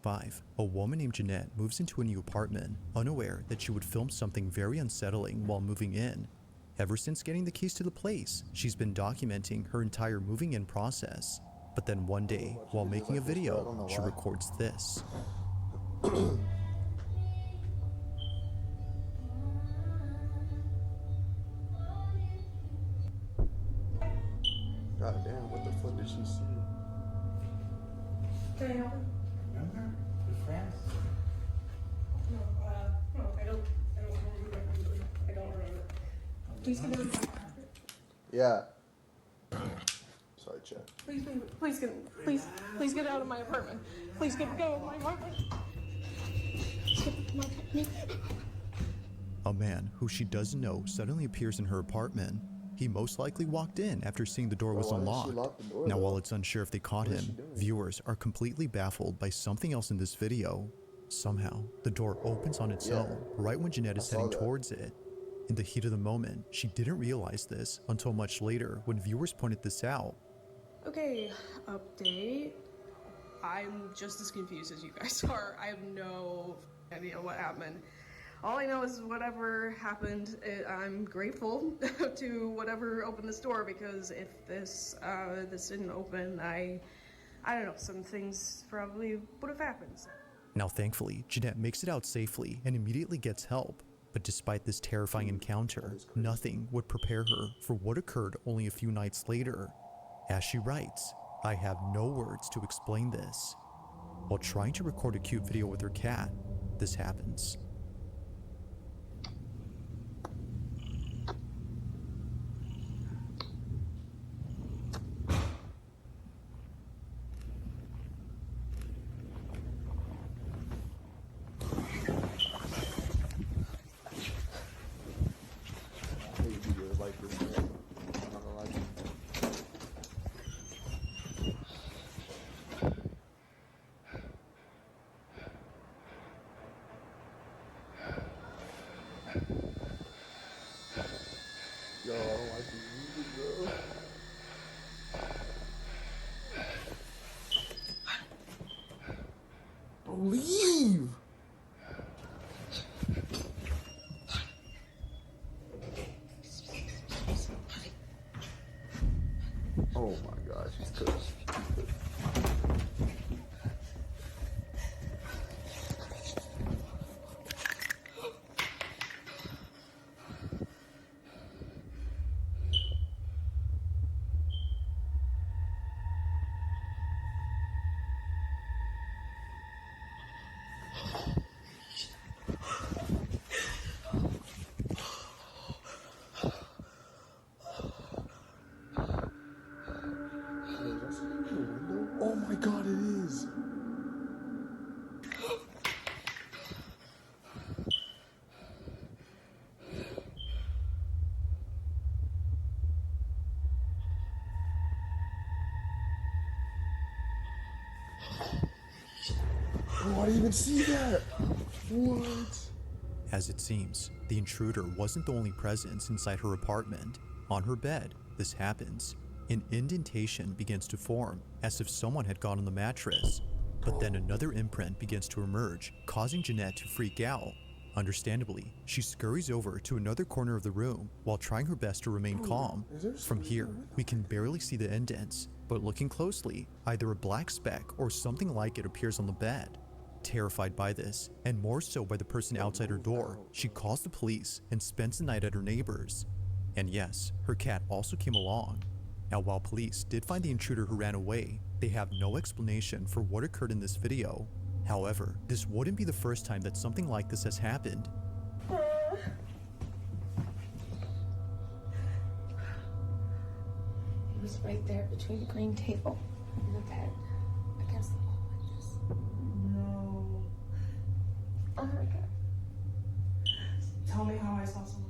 5, a woman named Jeanette moves into a new apartment, unaware that she would film something very unsettling while moving in. Ever since getting the keys to the place, she's been documenting her entire moving in process. But then one day, while making a video, she records this. God damn, what the fuck did she see? Can I help you? Remember the friends? No, I don't remember. Please get out of my apartment. Yeah. Sorry, Chad. Please get out of my apartment. Please get out of my apartment. A man who she doesn't know suddenly appears in her apartment. He most likely walked in after seeing the door was unlocked. Now, while it's unsure if they caught him, viewers are completely baffled by something else in this video. Somehow, the door opens on its own right when Jeanette is heading towards it. In the heat of the moment, she didn't realize this until much later when viewers pointed this out. Okay, update. I'm just as confused as you guys are. I have no idea what happened. All I know is whatever happened, I'm grateful to whatever opened this door, because if this didn't open, I don't know, some things probably would have happened. Now, thankfully, Jeanette makes it out safely and immediately gets help. But despite this terrifying encounter, nothing would prepare her for what occurred only a few nights later. As she writes, "I have no words to explain this." While trying to record a cute video with her cat, this happens. Like this, man. I'm not gonna lie to you. Yo, I don't like this music, bro. Don't leave! Oh my gosh, she's cooked. Oh my god, it is! Oh, I didn't even see that! What? As it seems, the intruder wasn't the only presence inside her apartment. On her bed, this happens. An indentation begins to form, as if someone had gone on the mattress. But then another imprint begins to emerge, causing Jeanette to freak out. Understandably, she scurries over to another corner of the room while trying her best to remain calm. From here, we can barely see the indents, but looking closely, either a black speck or something like it appears on the bed. Terrified by this, and more so by the person outside her door, she calls the police and spends the night at her neighbor's. And yes, her cat also came along. Now, while police did find the intruder who ran away, they have no explanation for what occurred in this video. However, this wouldn't be the first time that something like this has happened. It was right there between the green table and the bed, against the wall like this. No. Oh my god. Tell me how I saw someone.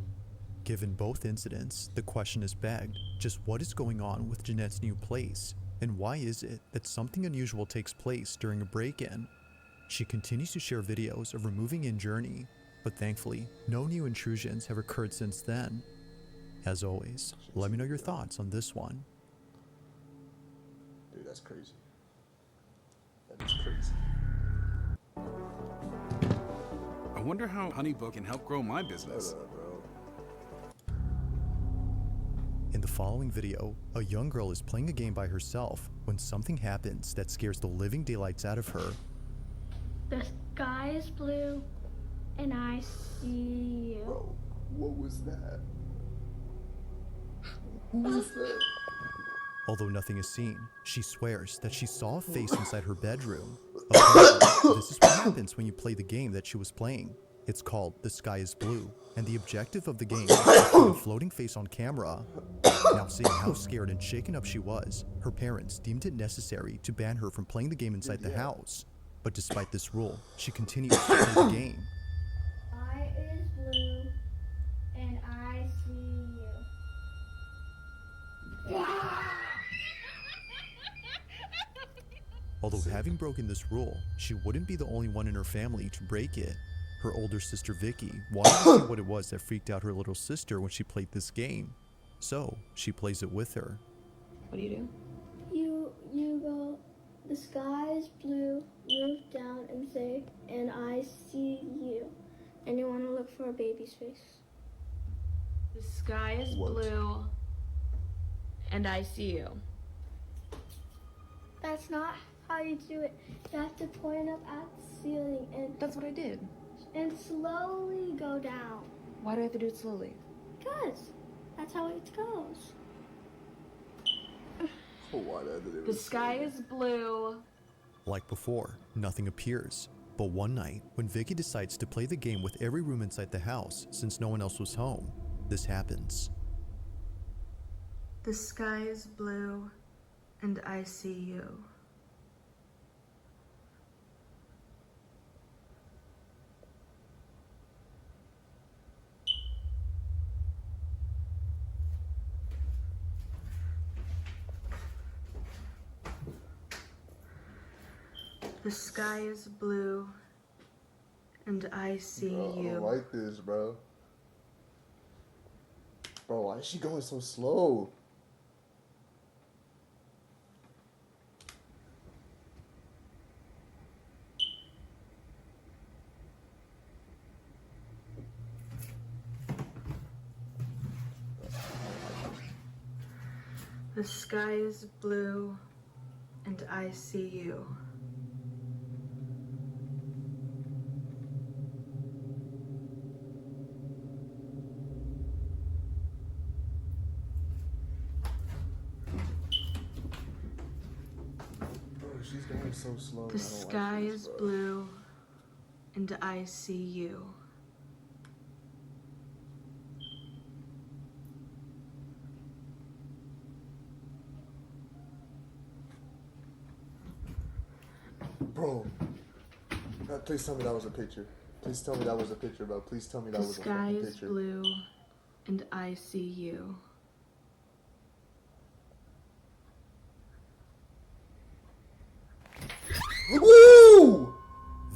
Given both incidents, the question is begged, just what is going on with Jeanette's new place? And why is it that something unusual takes place during a break-in? She continues to share videos of her moving-in journey, but thankfully, no new intrusions have occurred since then. As always, let me know your thoughts on this one. Dude, that's crazy. That is crazy. wonder how Honeybook can help grow my business. In the following video, a young girl is playing a game by herself when something happens that scares the living daylights out of her. The sky is blue, and I see you. Bro, what was that? Who was that? Although nothing is seen, she swears that she saw a face inside her bedroom. Apparently, this is what happens when you play the game that she was playing. It's called The Sky is Blue, and the objective of the game is to capture a floating face on camera. Now, seeing how scared and shaken up she was, her parents deemed it necessary to ban her from playing the game inside the house. But despite this rule, she continues to play the game. Sky is blue, and I see you. Although having broken this rule, she wouldn't be the only one in her family to break it. Her older sister Vicky wanted to see what it was that freaked out her little sister when she played this game. So, she plays it with her. What do you do? You go, the sky is blue, move down and say, and I see you. And you want to look for a baby's face. The sky is What? blue, and I see you. That's not how you do it. You have to point up at the ceiling That's what I did. and slowly go down. Why do I have to do it slowly? Because that's how it goes. Oh, why that did it The was sky so- is blue. Like before, nothing appears. But one night, when Vicky decides to play the game with every room inside the house since no one else was home, this happens. The sky is blue, and I see you. The sky is blue, and I see Bro, I you. don't like this, bro. Bro, why is she going so slow? The sky is blue, and I see you. Bro, she's going so slow. The sky is blue, and I see you. Bro, please tell me that was a picture. Please tell me that was a picture, bro. Please tell me that The was a sky fucking is picture. blue, and I see you. Woo!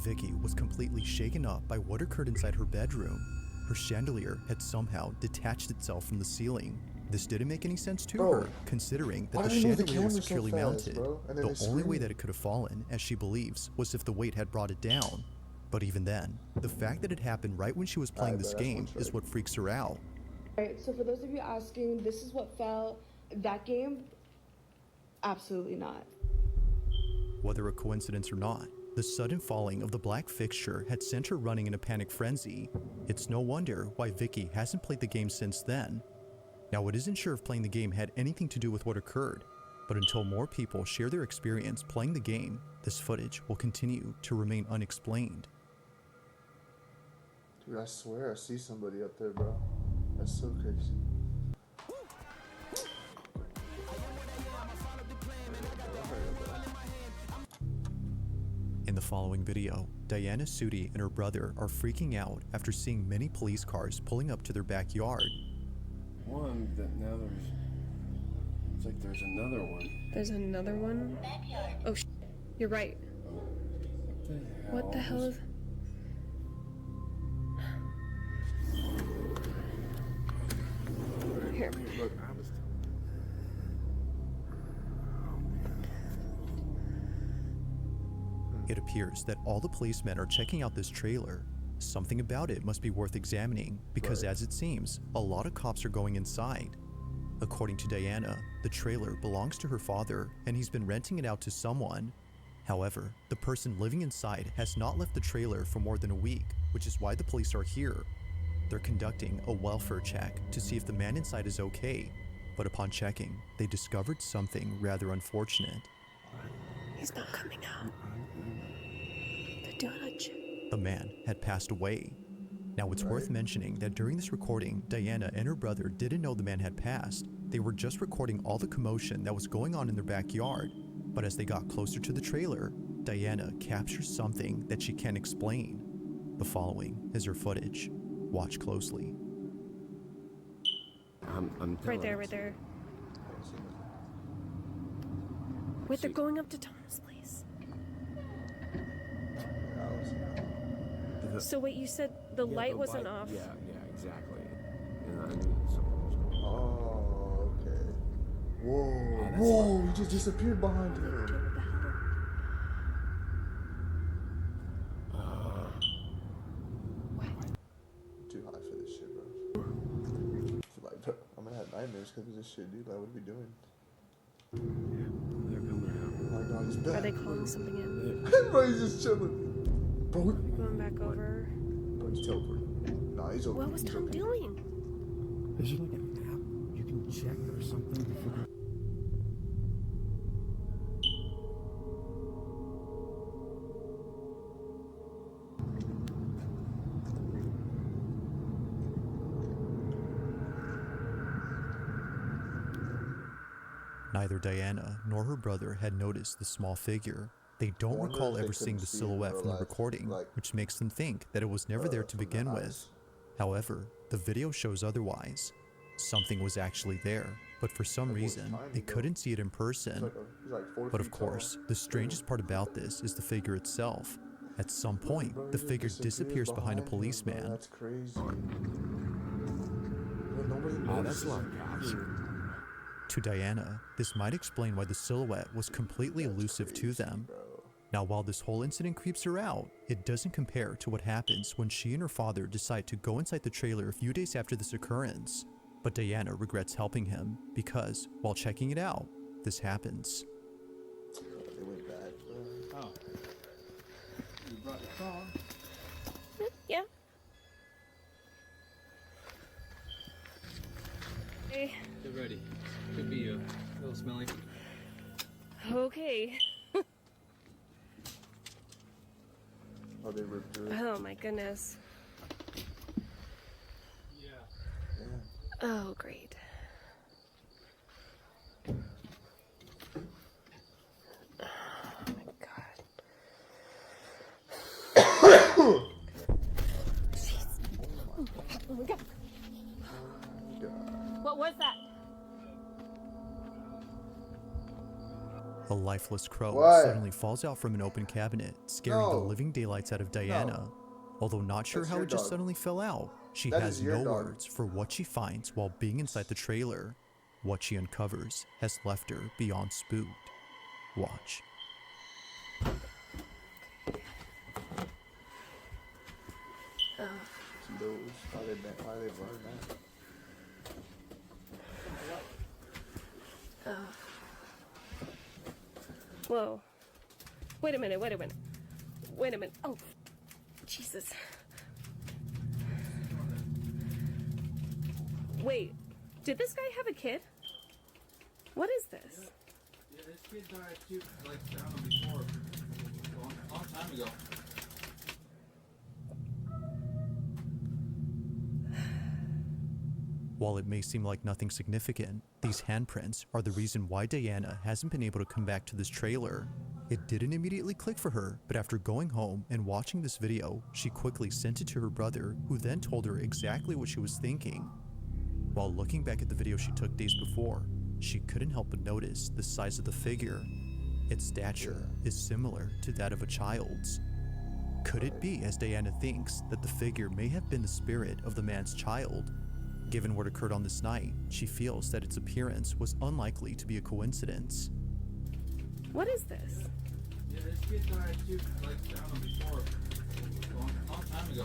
Vicky was completely shaken up by what occurred inside her bedroom. Her chandelier had somehow detached itself from the ceiling. This didn't make any sense to Bro, her, considering that why the did they move the chandelier was camera so securely fast, mounted. bro? And then The they only way screamed. that it could have fallen, as she believes, was if the weight had brought it down. But even then, the fact that it happened right when she was playing Alright, this bro, that's game one is trick. what freaks her out. Alright, so for those of you asking, this is what fell. That game? Absolutely not. Whether a coincidence or not, the sudden falling of the black fixture had sent her running in a panic frenzy. It's no wonder why Vicky hasn't played the game since then. Now, it isn't sure if playing the game had anything to do with what occurred, but until more people share their experience playing the game, this footage will continue to remain unexplained. Dude, I swear I see somebody up there, bro. That's so crazy. In the following video, Diana Sudi and her brother are freaking out after seeing many police cars pulling up to their backyard. One that now it's like there's another one. There's another one? Oh, you're right. What the hell is... Here. Look, It appears that all the policemen are checking out this trailer. Something about it must be worth examining because, as it seems, a lot of cops are going inside. According to Diana, the trailer belongs to her father and he's been renting it out to someone. However, the person living inside has not left the trailer for more than a week, which is why the police are here. They're conducting a welfare check to see if the man inside is okay, but upon checking, they discovered something rather unfortunate. He's not coming out. They're doing a check. The man had passed away. Now it's worth mentioning that during this recording, Diana and her brother didn't know the man had passed. They were just recording all the commotion that was going on in their backyard. But as they got closer to the trailer, Diana captures something that she can't explain. The following is her footage. Watch closely. I'm Right there, right there. Wait, they're going up to Thomas' place. So wait, you said the light wasn't off. Yeah, exactly. And I knew something was going on. Oh, okay. Whoa, that's whoa, he just disappeared behind her. Too high for this shit, bro. I feel like, bro, I'm gonna have nightmares because of this shit, dude. Like, what are we doing? They're coming out. Oh my god, he's back. Are they calling something in? Bro, he's just chilling. Bro, Going back over. bro, he's teleporting. Nah, he's okay. What was He's Tom okay. doing? Is there like an app you can check or something to figure? Neither Diana nor her brother had noticed the small figure. They don't Wonder recall if they ever seeing couldn't the see it in silhouette real from the life, recording, like, which makes them think that it was never there to from the begin with. eyes. However, the video shows otherwise. Something was actually there, but for some That boy's reason, tiny, they bro. couldn't see it in He's person. like 4 But of feet tall. course, the strangest part about this is the figure itself. At some point, Bro, he the just figure disappeared disappears behind a him, bro. policeman. That's crazy. Bro, nobody Oh, that's notices a lot of him, cops. dude. To Diana, this might explain why the silhouette was completely That's elusive to crazy, them. bro. Now, while this whole incident creeps her out, it doesn't compare to what happens when she and her father decide to go inside the trailer a few days after this occurrence. But Diana regrets helping him because, while checking it out, this happens. They went back, bro. Oh. You brought your phone. Yeah. Hey. Get ready. Could be a little smelly. Okay. Oh, they ripped through it. Oh my goodness. Yeah. Yeah. Oh, great. Oh my god. Jeez. Oh my god. What was that? A lifeless crow What? suddenly falls out from an open cabinet, scaring the No. living daylights out of Diana. Although not sure That's how your it just dog. suddenly fell out, she That has is your no dog. words for what she finds while being inside the trailer. What she uncovers has left her beyond spooked. Watch. See those? Why they burned that? Whoa. Wait a minute, wait a minute. Wait a minute. Oh, Jesus. Wait, did this guy have a kid? What is this? Yeah, this kid died too, like, I don't know, before. A long time ago. While it may seem like nothing significant, these handprints are the reason why Diana hasn't been able to come back to this trailer. It didn't immediately click for her, but after going home and watching this video, she quickly sent it to her brother, who then told her exactly what she was thinking. While looking back at the video she took days before, she couldn't help but notice the size of the figure. Its stature is similar to that of a child's. Could it be, as Diana thinks, that the figure may have been the spirit of the man's child? Given what occurred on this night, she feels that its appearance was unlikely to be a coincidence. What is this? Yeah, this kid died too, like, I don't know, before. Long time ago.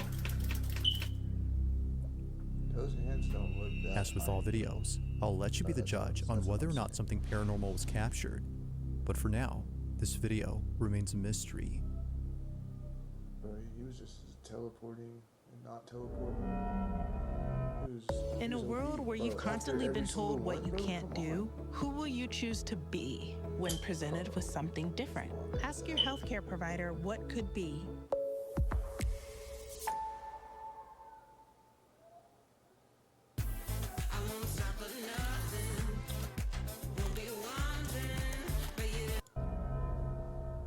Those hands don't look that. As with all videos, I'll let you be the judge on whether or not something paranormal was captured. But for now, this video remains a mystery. Bro, he was just teleporting and not teleporting. In a world where you've constantly been told what you can't do, who will you choose to be when presented with something different? Ask your healthcare provider what could be.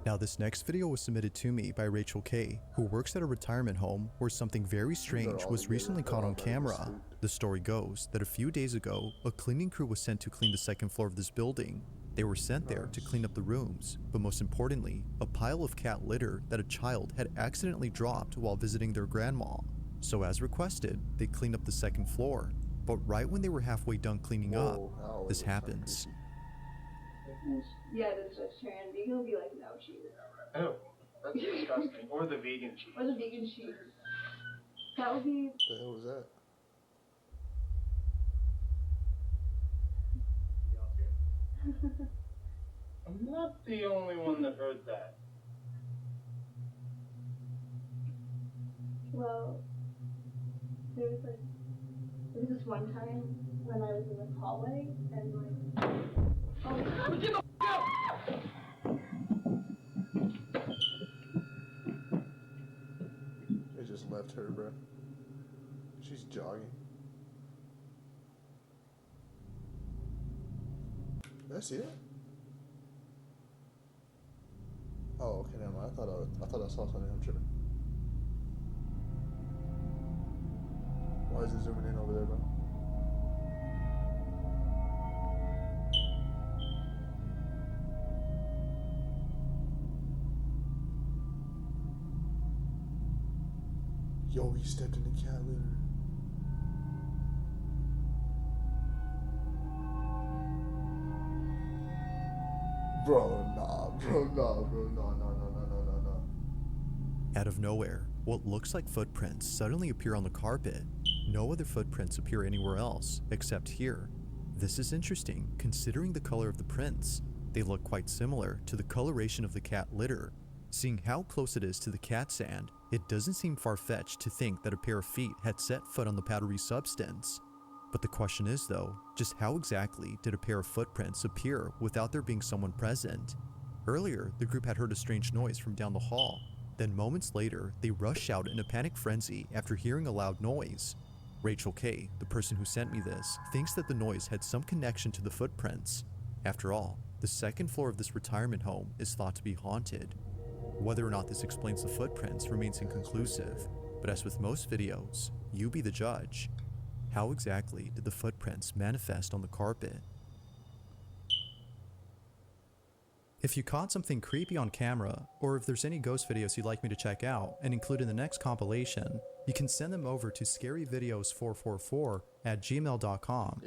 Now this next video was submitted to me by Rachel K, who works at a retirement home where something very strange was recently caught on camera. The story goes that a few days ago, a cleaning crew was sent to clean the second floor of this building. They were sent there to clean up the rooms, but most importantly, a pile of cat litter that a child had accidentally dropped while visiting their grandma. So as requested, they cleaned up the second floor. But right when they were halfway done cleaning up, this happens. Yeah, that's vegetarian. Vegan will be like, no cheese. Oh, that's disgusting. Or the vegan cheese. Or the vegan cheese. That would be. What the hell was that? I'm not the only one that heard that. Well, there was this one time when I was in the hallway and like. They just left her, bro. She's jogging. Did I see that? Oh, okay, never mind. I thought I saw something. I'm tripping. Why is it zooming in over there, bro? Yo, he stepped in the cat litter. Bro, nah, no. Out of nowhere, what looks like footprints suddenly appear on the carpet. No other footprints appear anywhere else, except here. This is interesting, considering the color of the prints. They look quite similar to the coloration of the cat litter. Seeing how close it is to the cat sand, it doesn't seem far-fetched to think that a pair of feet had set foot on the powdery substance. But the question is though, just how exactly did a pair of footprints appear without there being someone present? Earlier, the group had heard a strange noise from down the hall. Then moments later, they rush out in a panic frenzy after hearing a loud noise. Rachel K, the person who sent me this, thinks that the noise had some connection to the footprints. After all, the second floor of this retirement home is thought to be haunted. Whether or not this explains the footprints remains inconclusive, but as with most videos, you be the judge. How exactly did the footprints manifest on the carpet? If you caught something creepy on camera, or if there's any ghost videos you'd like me to check out and include in the next compilation, you can send them over to scaryvideos444@gmail.com.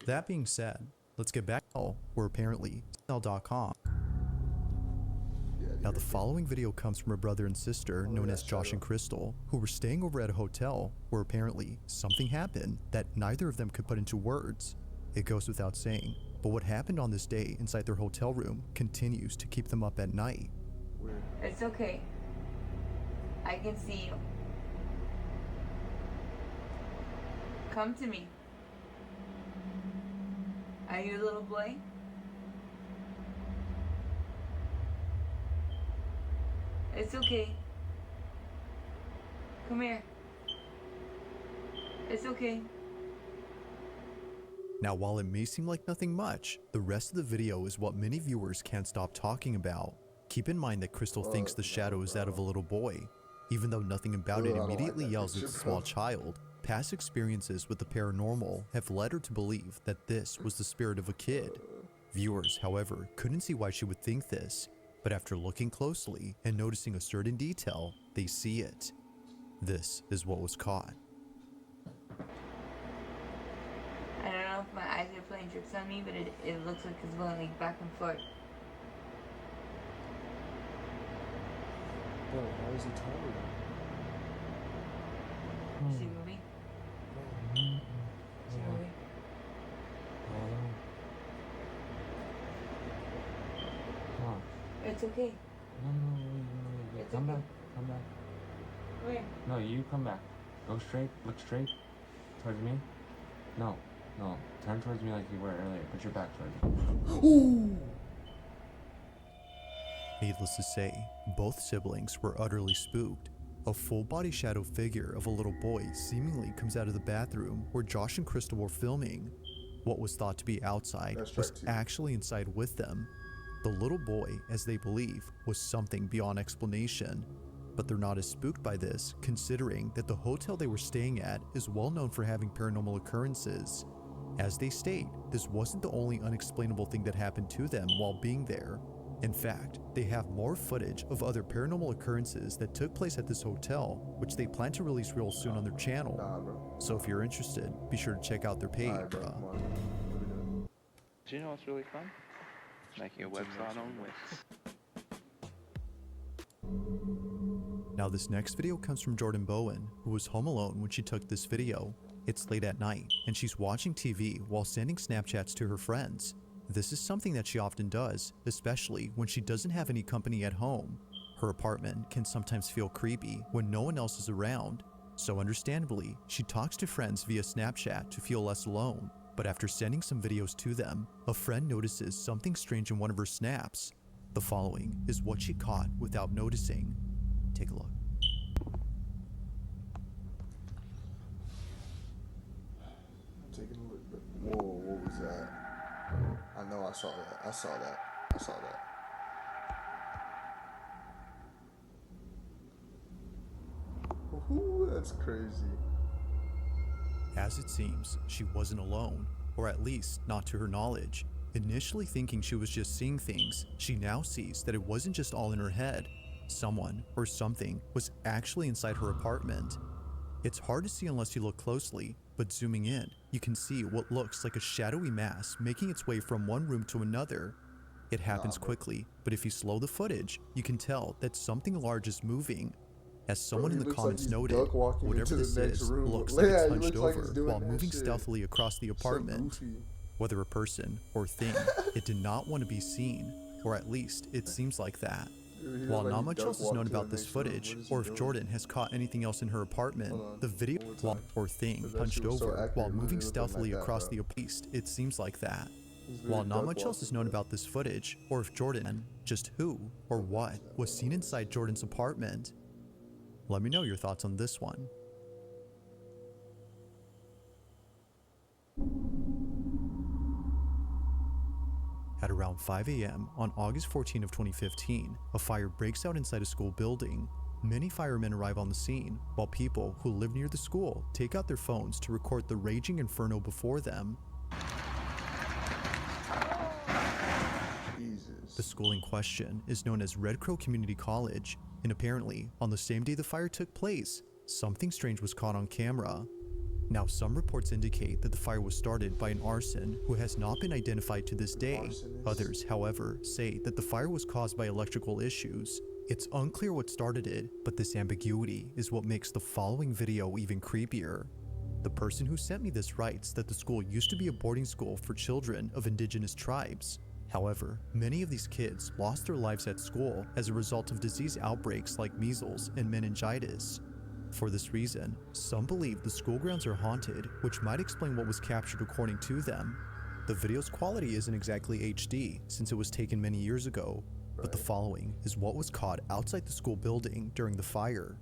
That being said, let's get back to where apparently gmail.com. Now the following video comes from a brother and sister known as Josh and Crystal, who were staying over at a hotel where apparently something happened that neither of them could put into words. It goes without saying, but what happened on this day inside their hotel room continues to keep them up at night. It's okay. I can see you. Come to me. Are you a little boy? It's okay. Come here. It's okay. Now while it may seem like nothing much, the rest of the video is what many viewers can't stop talking about. Keep in mind that Crystal thinks the shadow is that of a little boy. Even though nothing about it immediately yells it's a small child, past experiences with the paranormal have led her to believe that this was the spirit of a kid. Viewers, however, couldn't see why she would think this, but after looking closely and noticing a certain detail, they see it. This is what was caught. I don't know if my eyes are playing tricks on me, but it looks like it's going like back and forth. Bro, why is he taller? you see a movie? See a movie? It's okay. No, come back. Come back. Where? No, you come back. Go straight. Look straight towards me. No. Turn towards me like you were earlier. Put your back towards me. Ooh. Needless to say, both siblings were utterly spooked. A full-body shadow figure of a little boy seemingly comes out of the bathroom where Josh and Crystal were filming. What was thought to be outside was actually inside with them. The little boy, as they believe, was something beyond explanation. But they're not as spooked by this, considering that the hotel they were staying at is well known for having paranormal occurrences. As they state, this wasn't the only unexplainable thing that happened to them while being there. In fact, they have more footage of other paranormal occurrences that took place at this hotel, which they plan to release real soon on their channel. So if you're interested, be sure to check out their page. Do you know what's really fun? Making a website on Wix. Now this next video comes from Jordan Bowen, who was home alone when she took this video. It's late at night, and she's watching TV while sending Snapchats to her friends. This is something that she often does, especially when she doesn't have any company at home. Her apartment can sometimes feel creepy when no one else is around, so understandably, she talks to friends via Snapchat to feel less alone. But after sending some videos to them, a friend notices something strange in one of her snaps. The following is what she caught without noticing. Take a look. I'm taking a look, but whoa, what was that? I know I saw that. Ooh, that's crazy. As it seems, she wasn't alone, or at least not to her knowledge. Initially thinking she was just seeing things, she now sees that it wasn't just all in her head. Someone or something was actually inside her apartment. It's hard to see unless you look closely, but zooming in, you can see what looks like a shadowy mass making its way from one room to another. It happens quickly, but if you slow the footage, you can tell that something large is moving. As someone in the comments noted, whatever this is looks like it's hunched over while moving stealthily across the apartment. Whether a person or thing, it did not want to be seen, or at least it seems like that. While not much else is known about this footage, or if Jordan has caught anything else in her apartment, the video or thing hunched over while moving stealthily across the apartment, it seems like that. While not much else is known about this footage, or if Jordan, just who or what was seen inside Jordan's apartment. Let me know your thoughts on this one. At around 5 a.m. on August 14 of 2015, a fire breaks out inside a school building. Many firemen arrive on the scene, while people who live near the school take out their phones to record the raging inferno before them. The school in question is known as Red Crow Community College, and apparently, on the same day the fire took place, something strange was caught on camera. Now, some reports indicate that the fire was started by an arson who has not been identified to this day. Others, however, say that the fire was caused by electrical issues. It's unclear what started it, but this ambiguity is what makes the following video even creepier. The person who sent me this writes that the school used to be a boarding school for children of indigenous tribes. However, many of these kids lost their lives at school as a result of disease outbreaks like measles and meningitis. For this reason, some believe the school grounds are haunted, which might explain what was captured according to them. The video's quality isn't exactly HD since it was taken many years ago, but the following is what was caught outside the school building during the fire.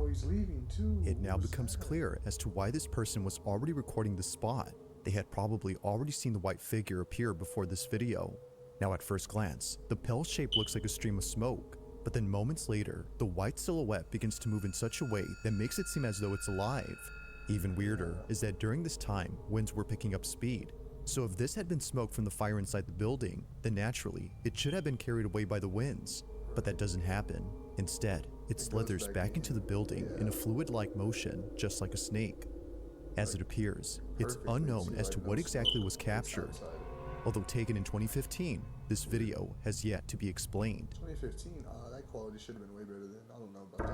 He's leaving too. It now becomes clear as to why this person was already recording the spot. They had probably already seen the white figure appear before this video. Now at first glance, the pale shape looks like a stream of smoke, but then moments later, the white silhouette begins to move in such a way that makes it seem as though it's alive. Even weirder is that during this time, winds were picking up speed. So if this had been smoke from the fire inside the building, then naturally, it should have been carried away by the winds. But that doesn't happen. Instead, it slithers back into the building in a fluid-like motion, just like a snake. As it appears, it's unknown as to what exactly was captured. Although taken in 2015, this video has yet to be explained. 2015? That quality should have been way better then. I don't know about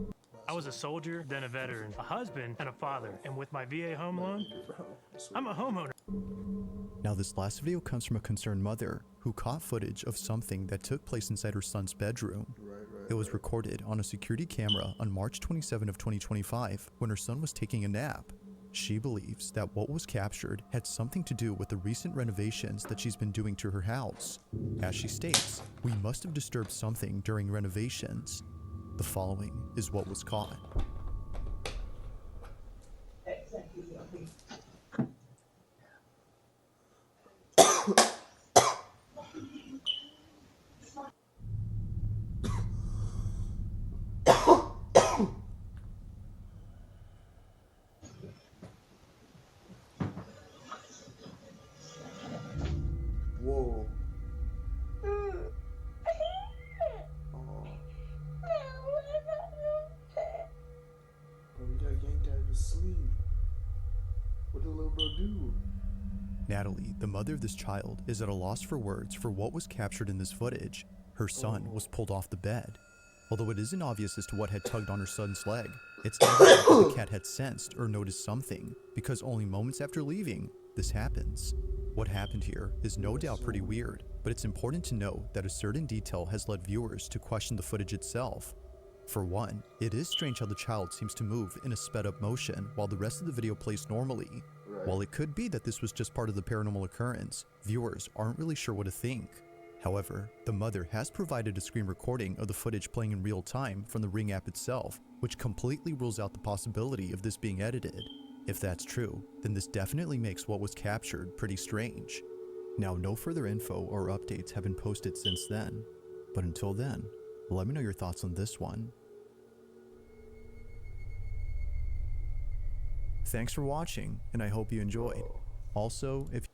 that. I was a soldier, then a veteran, a husband, and a father. And with my VA home loan, I'm a homeowner. Now this last video comes from a concerned mother who caught footage of something that took place inside her son's bedroom. It was recorded on a security camera on March 27 of 2025 when her son was taking a nap. She believes that what was captured had something to do with the recent renovations that she's been doing to her house. As she states, "We must have disturbed something during renovations." The following is what was caught. Whoa. Bro, we got yanked out of his sleep. What did little bro do? Natalie, the mother of this child, is at a loss for words for what was captured in this footage. Her son was pulled off the bed. Although it isn't obvious as to what had tugged on her son's leg, it's evident that the cat had sensed or noticed something, because only moments after leaving, this happens. What happened here is no doubt pretty weird, but it's important to note that a certain detail has led viewers to question the footage itself. For one, it is strange how the child seems to move in a sped up motion while the rest of the video plays normally. While it could be that this was just part of the paranormal occurrence, viewers aren't really sure what to think. However, the mother has provided a screen recording of the footage playing in real time from the Ring app itself, which completely rules out the possibility of this being edited. If that's true, then this definitely makes what was captured pretty strange. Now, no further info or updates have been posted since then, but until then, let me know your thoughts on this one. Thanks for watching, and I hope you enjoyed. Also, if